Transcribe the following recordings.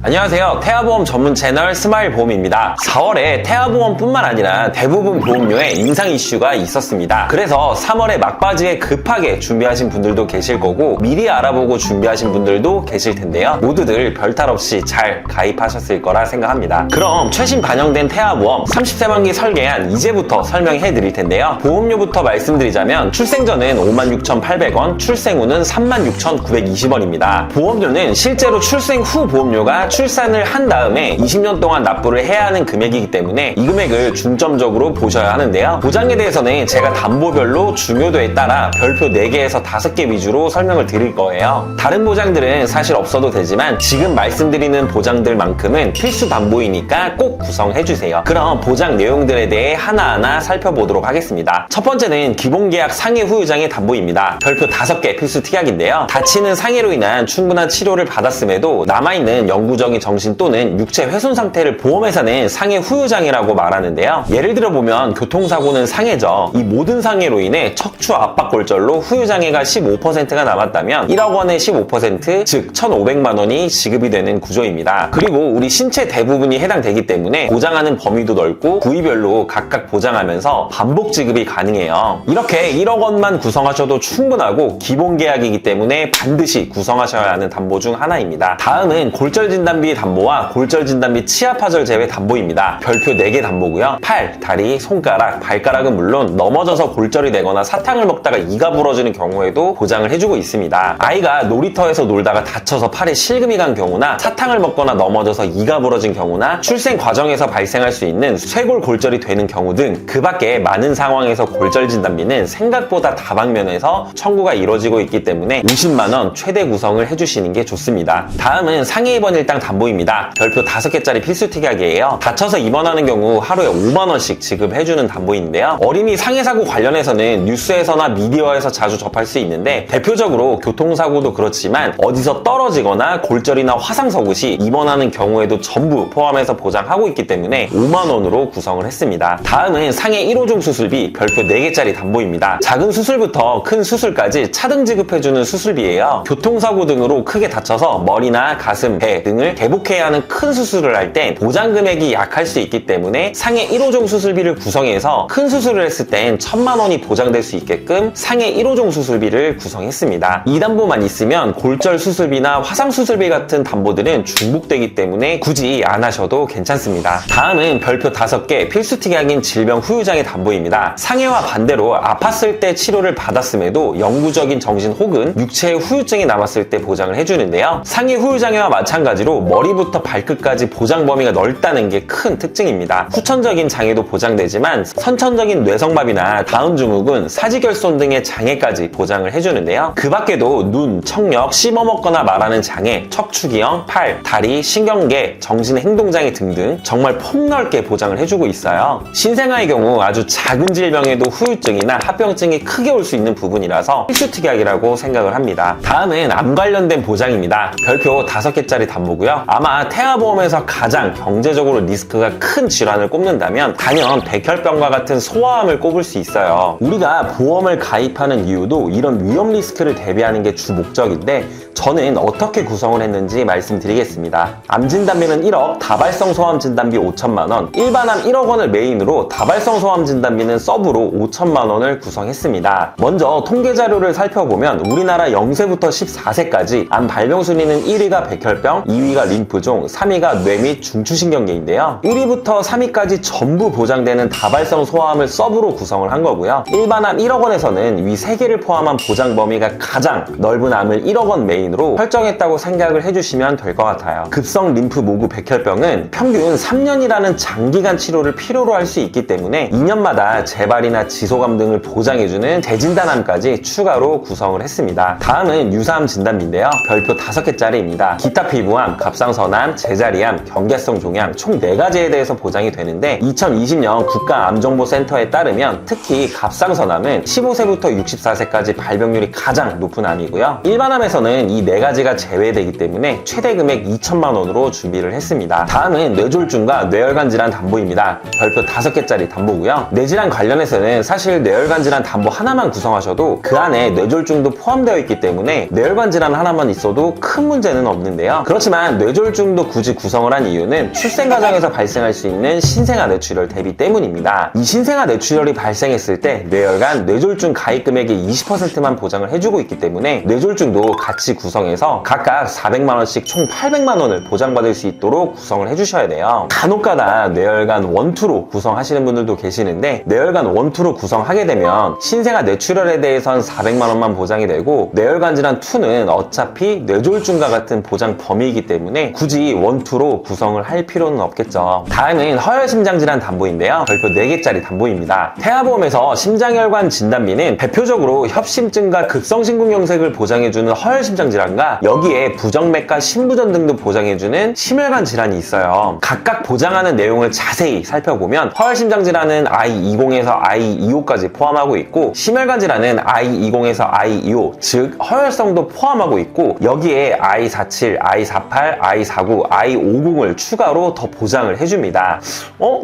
안녕하세요. 태아보험 전문 채널 스마일보험입니다. 4월에 태아보험뿐만 아니라 대부분 보험료에 인상 이슈가 있었습니다. 그래서 3월에 막바지에 급하게 준비하신 분들도 계실 거고 미리 알아보고 준비하신 분들도 계실 텐데요. 모두들 별탈 없이 잘 가입하셨을 거라 생각합니다. 그럼 최신 반영된 태아보험 30세 만기 설계안 이제부터 설명해 드릴 텐데요. 보험료부터 말씀드리자면 출생전은 56,800원, 출생 후는 36,920원입니다. 보험료는 실제로 출생 후 보험료가 출산을 한 다음에 20년 동안 납부를 해야 하는 금액이기 때문에 이 금액을 중점적으로 보셔야 하는데요. 보장에 대해서는 제가 담보별로 중요도에 따라 별표 4개에서 5개 위주로 설명을 드릴 거예요. 다른 보장들은 사실 없어도 되지만 지금 말씀드리는 보장들만큼은 필수 담보이니까 꼭 구성해주세요. 그럼 보장 내용들에 대해 하나하나 살펴보도록 하겠습니다. 첫 번째는 기본계약 상해 후유장애 담보입니다. 별표 5개 필수 특약인데요. 다치는 상해로 인한 충분한 치료를 받았음에도 남아있는 영구적인 정신 또는 육체 훼손 상태를 보험회사는 상해 후유장애라고 말하는데요. 예를 들어보면 교통사고는 상해죠. 이 모든 상해로 인해 척추 압박골절로 후유장애가 15%가 남았다면 1억 원의 15%, 즉 1,500만 원이 지급이 되는 구조입니다. 그리고 우리 신체 대부분이 해당되기 때문에 보장하는 범위도 넓고 부위별로 각각 보장하면서 반복 지급이 가능해요. 이렇게 1억 원만 구성하셔도 충분하고 기본 계약이기 때문에 반드시 구성하셔야 하는 담보 중 하나입니다. 다음은 골절 진단비 담보와 골절 진단비 치아 파절 제외 담보입니다. 별표 4개 담보고요. 팔, 다리, 손가락, 발가락은 물론 넘어져서 골절이 되거나 사탕을 먹다가 이가 부러지는 경우에도 보장을 해주고 있습니다. 아이가 놀이터에서 놀다가 다쳐서 팔에 실금이 간 경우나 사탕을 먹거나 넘어져서 이가 부러진 경우나 출생 과정에서 발생할 수 있는 쇄골 골절이 되는 경우 등 그 밖에 많은 상황에서 골절 진단비는 생각보다 다방면에서 청구가 이루어지고 있기 때문에 50만 원 최대 구성을 해주시는 게 좋습니다. 다음은 상해 입원 일당 담보입니다. 별표 5개짜리 필수 특약이에요. 다쳐서 입원하는 경우 하루에 5만 원씩 지급해주는 담보인데요. 어린이 상해 사고 관련해서는 뉴스에서나 미디어에서 자주 접할 수 있는데 대표적으로 교통사고도 그렇지만 어디서 떨어지거나 골절이나 화상 서굿이 입원하는 경우에도 전부 포함해서 보장하고 있기 때문에 5만 원으로 구성을 했습니다. 다음은 상해 1호종 수술비 별표 4개짜리 담보입니다. 작은 수술부터 큰 수술까지 차등 지급해주는 수술비예요. 교통사고 등으로 크게 다쳐서 머리나 가슴, 배 등을 개복해야 하는 큰 수술을 할 땐 보장 금액이 약할 수 있기 때문에 상해 1호종 수술비를 구성해서 큰 수술을 했을 땐 1,000만 원이 보장될 수 있게끔 상해 1호종 수술비를 구성했습니다. 이 담보만 있으면 골절 수술비나 화상 수술비 같은 담보들은 중복되기 때문에 굳이 안 하셔도 괜찮습니다. 다음은 별표 5개 필수 특약인 질병 후유장애 담보입니다. 상해와 반대로 아팠을 때 치료를 받았음에도 영구적인 정신 혹은 육체의 후유증이 남았을 때 보장을 해주는데요. 상해 후유장애와 마찬가지로 머리부터 발끝까지 보장 범위가 넓다는 게 큰 특징입니다. 후천적인 장애도 보장되지만 선천적인 뇌성마비나 다운 증후군, 사지결손 등의 장애까지 보장을 해주는데요. 그 밖에도 눈, 청력, 씹어먹거나 말하는 장애, 척추기형, 팔, 다리, 신경계, 정신행동장애 등등 정말 폭넓게 보장을 해주고 있어요. 신생아의 경우 아주 작은 질병에도 후유증이나 합병증이 크게 올 수 있는 부분이라서 필수 특약이라고 생각을 합니다. 다음은 암 관련된 보장입니다. 별표 5개짜리 담보고요. 아마 태아보험에서 가장 경제적으로 리스크가 큰 질환을 꼽는다면 단연 백혈병과 같은 소아암을 꼽을 수 있어요. 우리가 보험을 가입하는 이유도 이런 위험 리스크를 대비하는 게 주 목적인데 저는 어떻게 구성을 했는지 말씀드리겠습니다. 암 진단비는 1억, 다발성 소암 진단비 5천만 원, 일반암 1억 원을 메인으로 다발성 소암 진단비는 서브로 5천만 원을 구성했습니다. 먼저 통계 자료를 살펴보면 우리나라 0세부터 14세까지 암 발병 순위는 1위가 백혈병, 2위가 림프종, 3위가 뇌 및 중추신경계인데요. 1위부터 3위까지 전부 보장되는 다발성 소아암을 서브로 구성을 한 거고요. 일반암 1억 원에서는 위 3개를 포함한 보장 범위가 가장 넓은 암을 1억 원 메인으로 설정했다고 생각을 해주시면 될 것 같아요. 급성 림프 모구 백혈병은 평균 3년이라는 장기간 치료를 필요로 할 수 있기 때문에 2년마다 재발이나 지소감 등을 보장해주는 재진단암까지 추가로 구성을 했습니다. 다음은 유사암 진단비인데요. 별표 5개짜리입니다. 기타 피부암, 갑상선암, 제자리암, 경계성 종양 총 4가지에 대해서 보장이 되는데 2020년 국가암정보센터에 따르면 특히 갑상선암은 15세부터 64세까지 발병률이 가장 높은 암이고요. 일반암에서는 이 4가지가 제외되기 때문에 최대 금액 2천만 원으로 준비를 했습니다. 다음은 뇌졸중과 뇌혈관 질환 담보입니다. 별표 5개짜리 담보고요. 뇌질환 관련해서는 사실 뇌혈관 질환 담보 하나만 구성하셔도 그 안에 뇌졸중도 포함되어 있기 때문에 뇌혈관 질환 하나만 있어도 큰 문제는 없는데요. 그렇지만 뇌졸중도 굳이 구성을 한 이유는 출생 과정에서 발생할 수 있는 신생아 뇌출혈 대비 때문입니다. 이 신생아 뇌출혈이 발생했을 때 뇌혈관, 뇌졸중 가입 금액의 20%만 보장을 해주고 있기 때문에 뇌졸중도 같이 구성해서 각각 400만 원씩 총 800만 원을 보장받을 수 있도록 구성을 해주셔야 돼요. 간혹가다 뇌혈관 1, 2로 구성하시는 분들도 계시는데 뇌혈관 1, 2로 구성하게 되면 신생아 뇌출혈에 대해선 400만 원만 보장이 되고 뇌혈관 질환 2는 어차피 뇌졸중과 같은 보장 범위이기 때문에 굳이 1, 2로 구성을 할 필요는 없겠죠. 다음은 허혈심장질환 담보인데요. 별표 4개짜리 담보입니다. 태아보험에서 심장혈관 진단비는 대표적으로 협심증과 급성심근경색을 보장해주는 허혈심장질환과 여기에 부정맥과 심부전 등도 보장해주는 심혈관 질환이 있어요. 각각 보장하는 내용을 자세히 살펴보면 허혈심장질환은 I20에서 I25까지 포함하고 있고 심혈관 질환은 I20에서 I25, 즉 허혈성도 포함하고 있고 여기에 I47, I48, I49, I50을 추가로 더 보장을 해줍니다.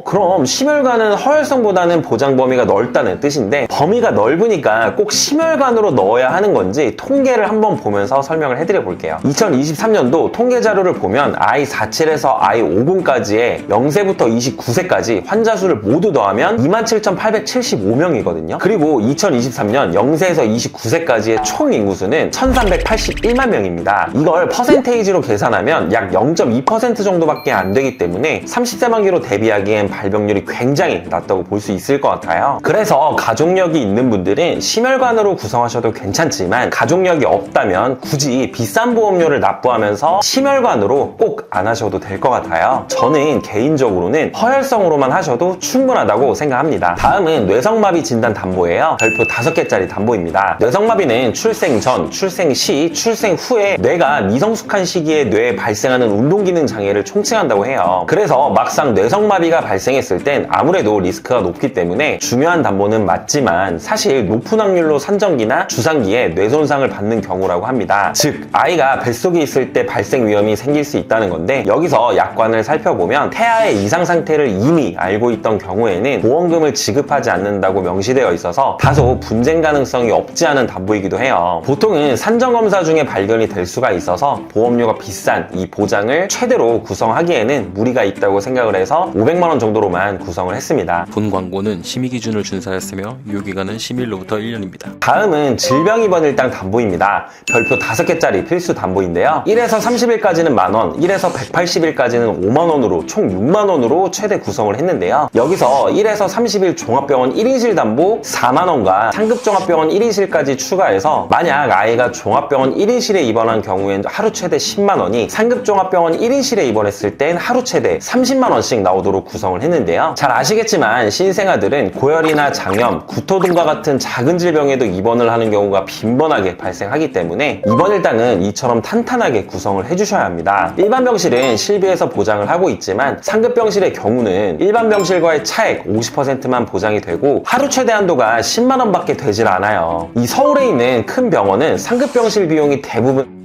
그럼 심혈관은 허혈성보다는 보장 범위가 넓다는 뜻인데 범위가 넓으니까 꼭 심혈관으로 넣어야 하는 건지 통계를 한번 보면서 설명을 해드려 볼게요. 2023년도 통계 자료를 보면 I47에서 I50까지의 0세부터 29세까지 환자 수를 모두 더하면 27,875명이거든요. 그리고 2023년 0세에서 29세까지의 총 인구수는 1,381만 명입니다. 이걸 퍼센테이지로 계산하면 약 0.2% 정도밖에 안 되기 때문에 30세 만기로 대비하기엔 발병률이 굉장히 낮다고 볼 수 있을 것 같아요. 그래서 가족력이 있는 분들은 심혈관으로 구성하셔도 괜찮지만 가족력이 없다면 굳이 비싼 보험료를 납부하면서 심혈관으로 꼭 안 하셔도 될 것 같아요. 저는 개인적으로는 허혈성으로만 하셔도 충분하다고 생각합니다. 다음은 뇌성마비 진단 담보예요. 별표 5개짜리 담보입니다. 뇌성마비는 출생 전, 출생 시, 출생 후에 뇌가 미성숙한 시기에 뇌에 발생하는 운동기능 장애를 총칭한다고 해요. 그래서 막상 뇌성마비가 발생했을 땐 아무래도 리스크가 높기 때문에 중요한 담보는 맞지만 사실 높은 확률로 산전기나 주산기에 뇌손상을 받는 경우라고 합니다. 즉 아이가 뱃속에 있을 때 발생 위험이 생길 수 있다는 건데 여기서 약관을 살펴보면 태아의 이상 상태를 이미 알고 있던 경우에는 보험금을 지급하지 않는다고 명시되어 있어서 다소 분쟁 가능성이 없지 않은 담보이기도 해요. 보통은 산전검사 중에 발견이 될 수가 있어서 보험료가 비싼 이 보장을 최대로 구성하기에는 무리가 있다고 생각을 해서 500만 원 정도로만 구성을 했습니다. 본 광고는 심의 기준을 준수하였으며 유효기간은 심의일로부터 1년입니다. 다음은 질병 입원 일당 담보입니다. 별표 5개짜리 필수 담보인데요. 1에서 30일까지는 만원, 1에서 180일까지는 5만원으로 총 6만원으로 최대 구성을 했는데요. 여기서 1에서 30일 종합병원 1인실 담보 4만원과 상급종합병원 1인실까지 추가해서 만약 아이가 종합병원 1인실에 입원한 경우엔 하루 최대 10만원이 상급종합병원 1인실에 입원했을 땐 하루 최대 30만원씩 나오도록 구성을 했는데요. 잘 아시겠지만 신생아들은 고열이나 장염, 구토 등과 같은 작은 질병에도 입원을 하는 경우가 빈번하게 발생하기 때문에 입원 일당은 이처럼 탄탄하게 구성을 해주셔야 합니다. 일반 병실은 실비에서 보장을 하고 있지만 상급 병실의 경우는 일반 병실과의 차액 50%만 보장이 되고 하루 최대 한도가 10만원 밖에 되질 않아요. 이 서울에 있는 큰 병원은 상급 병실 비용이 대부분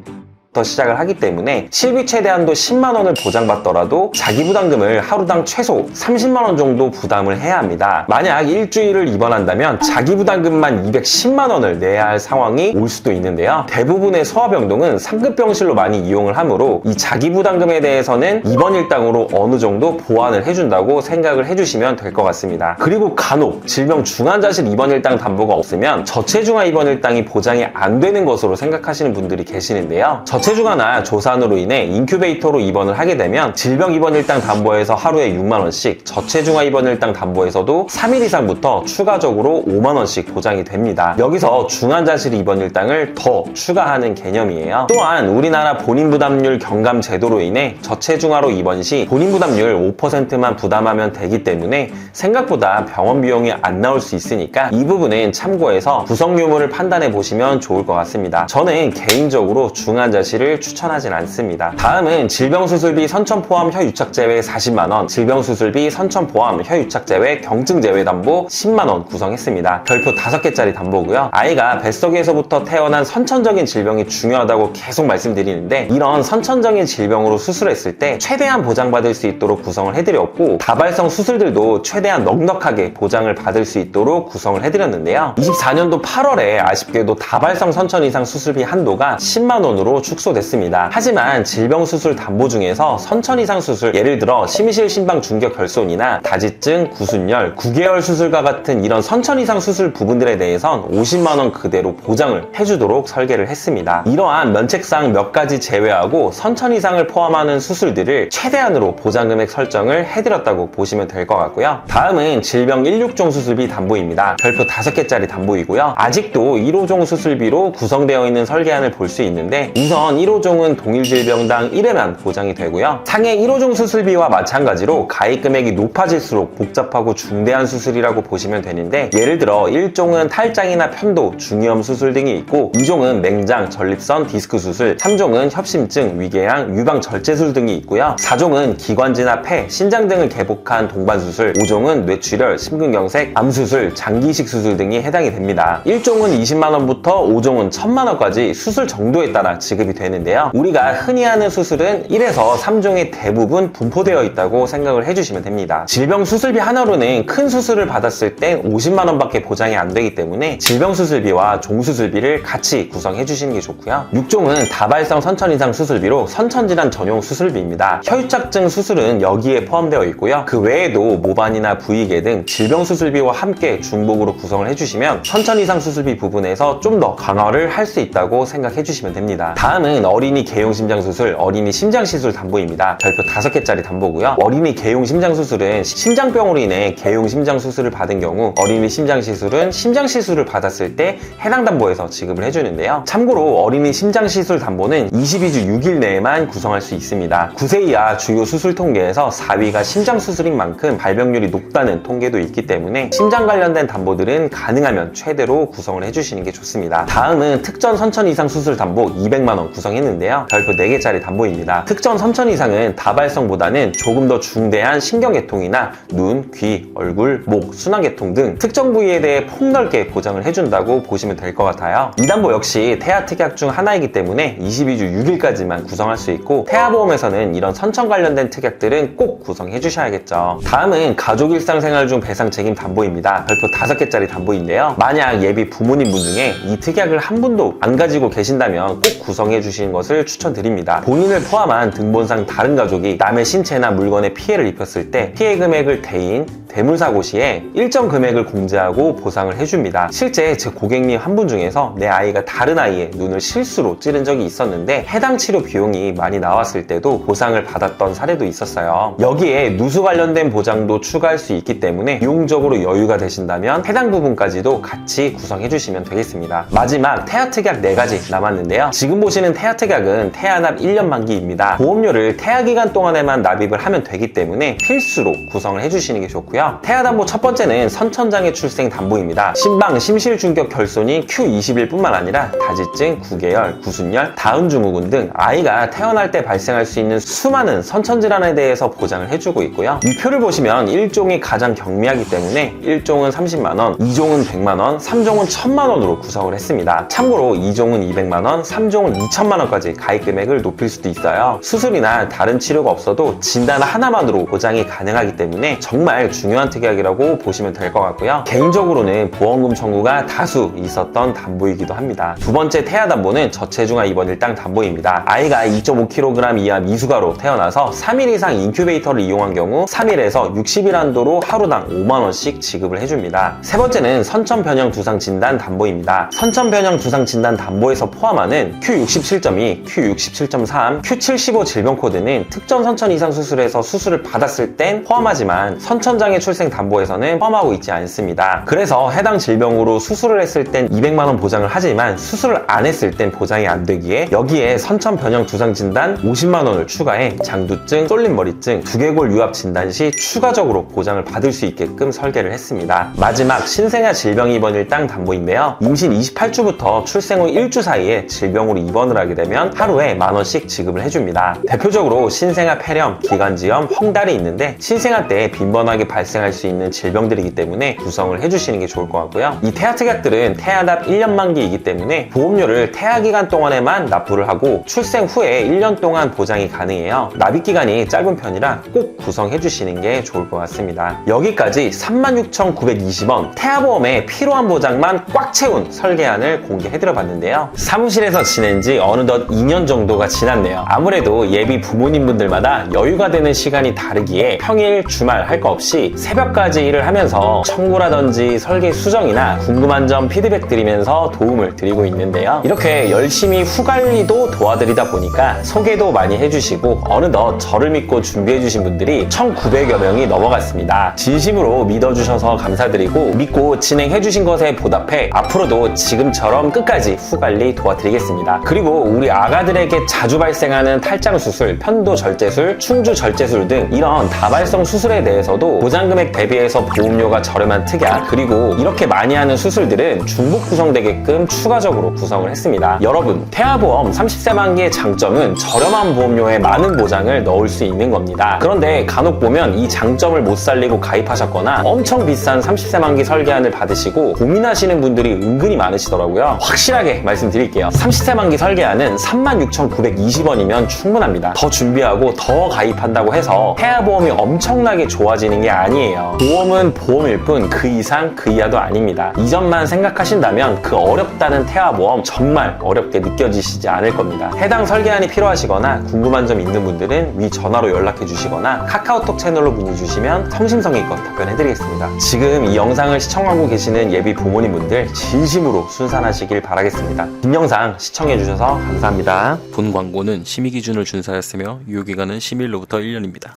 시작을 하기 때문에 실비 최대한도 10만원을 보장받더라도 자기부담금을 하루당 최소 30만원 정도 부담을 해야 합니다. 만약 일주일을 입원한다면 자기부담금만 210만원을 내야 할 상황이 올 수도 있는데요. 대부분의 소아병동은 상급병실로 많이 이용을 하므로 이 자기부담금에 대해서는 입원 일당으로 어느 정도 보완을 해준다고 생각을 해주시면 될 것 같습니다. 그리고 간혹 질병 중환자실 입원 일당 담보가 없으면 저체중아 입원 일당이 보장이 안 되는 것으로 생각하시는 분들이 계시는데요. 저체중아나 조산으로 인해 인큐베이터로 입원을 하게 되면 질병 입원 일당 담보에서 하루에 6만원씩, 저체중아 입원 일당 담보에서도 3일 이상부터 추가적으로 5만원씩 보장이 됩니다. 여기서 중환자실 입원 일당을 더 추가하는 개념이에요. 또한 우리나라 본인부담률 경감 제도로 인해 저체중아로 입원 시 본인부담률 5%만 부담하면 되기 때문에 생각보다 병원 비용이 안 나올 수 있으니까 이 부분은 참고해서 구성 유무를 판단해 보시면 좋을 것 같습니다. 저는 개인적으로 중환자실 조치를 추천하진 않습니다. 다음은 질병수술비 선천 포함 혀유착 제외 40만원, 질병수술비 선천 포함 혀유착 제외 경증 제외 담보 10만원 구성했습니다. 별표 5개짜리 담보고요. 아이가 뱃속에서부터 태어난 선천적인 질병이 중요하다고 계속 말씀드리는데, 이런 선천적인 질병으로 수술했을 때 최대한 보장받을 수 있도록 구성을 해드렸고, 다발성 수술들도 최대한 넉넉하게 보장을 받을 수 있도록 구성을 해드렸는데요. 24년도 8월에 아쉽게도 다발성 선천 이상 수술비 한도가 10만원으로 축소됐습니다. 하지만 질병수술 담보 중에서 선천 이상 수술, 예를 들어 심실 심방 중격 결손이나 다지증, 구순열, 9개월 수술과 같은 이런 선천 이상 수술 부분들에 대해선 50만원 그대로 보장을 해주도록 설계를 했습니다. 이러한 면책상 몇 가지 제외하고 선천 이상을 포함하는 수술들을 최대한으로 보장금액 설정을 해드렸다고 보시면 될 것 같고요. 다음은 질병 16종 수술비 담보입니다. 별표 5개짜리 담보이고요. 아직도 1호종 수술비로 구성되어 있는 설계안을 볼 수 있는데, 우선 1호종은 동일 질병당 1회만 보장이 되고요. 상해 1호종 수술비와 마찬가지로 가입 금액이 높아질수록 복잡하고 중대한 수술이라고 보시면 되는데, 예를 들어 1종은 탈장이나 편도, 중이염 수술 등이 있고, 2종은 맹장, 전립선, 디스크 수술, 3종은 협심증, 위궤양, 유방 절제술 등이 있고요. 4종은 기관지나 폐, 신장 등을 개복한 동반수술, 5종은 뇌출혈, 심근경색, 암수술, 장기이식 수술 등이 해당이 됩니다. 1종은 20만원부터 5종은 1000만원까지 수술 정도에 따라 지급이 되는데요. 우리가 흔히 하는 수술은 1에서 3종의 대부분 분포되어 있다고 생각을 해주시면 됩니다. 질병 수술비 하나로는 큰 수술을 받았을 땐 50만원밖에 보장이 안 되기 때문에 질병 수술비와 종수술비를 같이 구성해 주시는 게 좋고요. 6종은 다발성 선천 이상 수술비로 선천질환 전용 수술비입니다. 혀유착증 수술은 여기에 포함되어 있고요. 그 외에도 모반이나 부위계 등 질병 수술비와 함께 중복으로 구성을 해주시면 선천 이상 수술비 부분에서 좀 더 강화를 할 수 있다고 생각해 주시면 됩니다. 다음은 어린이 개용 심장 수술, 어린이 심장 시술 담보입니다. 별표 5개짜리 담보고요. 어린이 개용 심장 수술은 심장병으로 인해 개용 심장 수술을 받은 경우, 어린이 심장 시술은 심장 시술을 받았을 때 해당 담보에서 지급을 해주는데요. 참고로 어린이 심장 시술 담보는 22주 6일 내에만 구성할 수 있습니다. 9세 이하 주요 수술 통계에서 4위가 심장 수술인 만큼 발병률이 높다는 통계도 있기 때문에 심장 관련된 담보들은 가능하면 최대로 구성을 해주시는 게 좋습니다. 다음은 특전 선천 이상 수술 담보 200만원 구성했는데요. 별표 4개짜리 담보입니다. 특전 선천 이상은 다발성보다는 조금 더 중대한 신경계통이나 눈, 귀, 얼굴, 목, 순환계통 등 특정 부위에 대해 폭넓게 보장을 해준다고 보시면 될 것 같아요. 이 담보 역시 태아 특약 중 하나이기 때문에 22주 6일까지만 구성할 수 있고, 태아보험에서는 이런 선천 관련된 특약들은 꼭 구성해 주셔야겠죠. 다음은 가족 일상생활 중 배상 책임 담보입니다. 별표 5개짜리 담보인데요. 만약 예비 부모님분 중에 이 특약을 한 분도 안 가지고 계신다면 꼭 구성해 주시는 것을 추천드립니다. 본인을 포함한 등본상 다른 가족이 남의 신체나 물건에 피해를 입혔을 때 피해 금액을 대인, 대물사고 시에 일정 금액을 공제하고 보상을 해줍니다. 실제 제 고객님 한 분 중에서 내 아이가 다른 아이의 눈을 실수로 찌른 적이 있었는데 해당 치료 비용이 많이 나왔을 때도 보상을 받았던 사례도 있었어요. 여기에 누수 관련된 보장도 추가할 수 있기 때문에 비용적으로 여유가 되신다면 해당 부분까지도 같이 구성해 주시면 되겠습니다. 마지막 태아 특약 4가지 남았는데요. 지금 보시는 태아 특약은 태아납 1년 만기입니다. 보험료를 태아 기간 동안에만 납입을 하면 되기 때문에 필수로 구성을 해주시는 게 좋고요. 태아 담보 첫 번째는 선천장애 출생 담보입니다. 심방, 심실 중격 결손이 Q20일 뿐만 아니라 다지증, 9개월, 구순열, 다운증후군 등 아이가 태어날 때 발생할 수 있는 수많은 선천질환에 대해서 보장을 해주고 있고요. 이 표를 보시면 1종이 가장 경미하기 때문에 1종은 30만원, 2종은 100만원, 3종은 1000만원으로 구성을 했습니다. 참고로 2종은 200만원, 3종은 2천만원까지 가입 금액을 높일 수도 있어요. 수술이나 다른 치료가 없어도 진단 하나만으로 보장이 가능하기 때문에 정말 중요한 특약이라고 보시면 될 것 같고요. 개인적으로는 보험금 청구가 다수 있었던 담보이기도 합니다. 두 번째 태아 담보는 저체중아 입원 일당 담보입니다. 아이가 2.5kg 이하 미숙아로 태어나서 3일 이상 인큐베이터를 이용한 경우 3일에서 60일 한도로 하루당 5만원씩 지급을 해줍니다. 세 번째는 선천 변형 두상 진단 담보입니다. 선천 변형 두상 진단 담보에서 포함하는 Q67.2, Q67.3, Q75 질병 코드는 특정 선천 이상 수술에서 수술을 받았을 땐 포함하지만 선천장애 출생 담보에서는 포함하고 있지 않습니다. 그래서 해당 질병으로 수술을 했을 땐 200만원 보장을 하지만 수술을 안 했을 땐 보장이 안 되기에 여기에 선천 변형 두상 진단 50만원을 추가해 장두증, 쏠림머리증, 두개골 유압 진단 시 추가적으로 보장을 받을 수 있게끔 설계를 했습니다. 마지막 신생아 질병 입원 일당 담보인데요. 임신 28주부터 출생 후 1주 사이에 질병으로 입원을 가입을 하게 되면 하루에 10,000원씩 지급을 해줍니다. 대표적으로 신생아 폐렴, 기관지염, 황달이 있는데 신생아 때 빈번하게 발생할 수 있는 질병들이기 때문에 구성을 해주시는 게 좋을 것 같고요. 이 태아 특약들은 태아납 1년 만기이기 때문에 보험료를 태아 기간 동안에만 납부를 하고 출생 후에 1년 동안 보장이 가능해요. 납입 기간이 짧은 편이라 꼭 구성해 주시는 게 좋을 것 같습니다. 여기까지 36,920원 태아보험에 필요한 보장만 꽉 채운 설계안을 공개해드려 봤는데요. 사무실에서 지낸 지 어느덧 2년 정도가 지났네요. 아무래도 예비 부모님분들마다 여유가 되는 시간이 다르기에 평일, 주말 할 거 없이 새벽까지 일을 하면서 청구라든지 설계 수정이나 궁금한 점 피드백 드리면서 도움을 드리고 있는데요. 이렇게 열심히 후관리도 도와드리다 보니까 소개도 많이 해주시고 어느덧 저를 믿고 준비해주신 분들이 1,900여 명이 넘어갔습니다. 진심으로 믿어주셔서 감사드리고 믿고 진행해주신 것에 보답해 앞으로도 지금처럼 끝까지 후관리 도와드리겠습니다. 그리고 우리 아가들에게 자주 발생하는 탈장 수술, 편도 절제술, 충주 절제술 등 이런 다발성 수술에 대해서도 보장금액 대비해서 보험료가 저렴한 특약, 그리고 이렇게 많이 하는 수술들은 중복 구성되게끔 추가적으로 구성을 했습니다. 여러분, 태아보험 30세 만기의 장점은 저렴한 보험료에 많은 보장을 넣을 수 있는 겁니다. 그런데 간혹 보면 이 장점을 못 살리고 가입하셨거나 엄청 비싼 30세 만기 설계안을 받으시고 고민하시는 분들이 은근히 많으시더라고요. 확실하게 말씀드릴게요. 30세 만기 설계안은 36,920원이면 충분합니다. 더 준비하고 더 가입한다고 해서 태아보험이 엄청나게 좋아지는 게 아니에요. 보험은 보험일 뿐 그 이상 그 이하도 아닙니다. 이 점만 생각하신다면 그 어렵다는 태아보험 정말 어렵게 느껴지시지 않을 겁니다. 해당 설계안이 필요하시거나 궁금한 점 있는 분들은 위 전화로 연락해 주시거나 카카오톡 채널로 문의 주시면 성심성의껏 답변해드리겠습니다. 지금 이 영상을 시청하고 계시는 예비 부모님분들 진심으로 순산하시길 바라겠습니다. 긴 영상 시청해주셔서 감사합니다. 본 광고는 심의 기준을 준수하였으며 유효기간은 심의일로부터 1년입니다.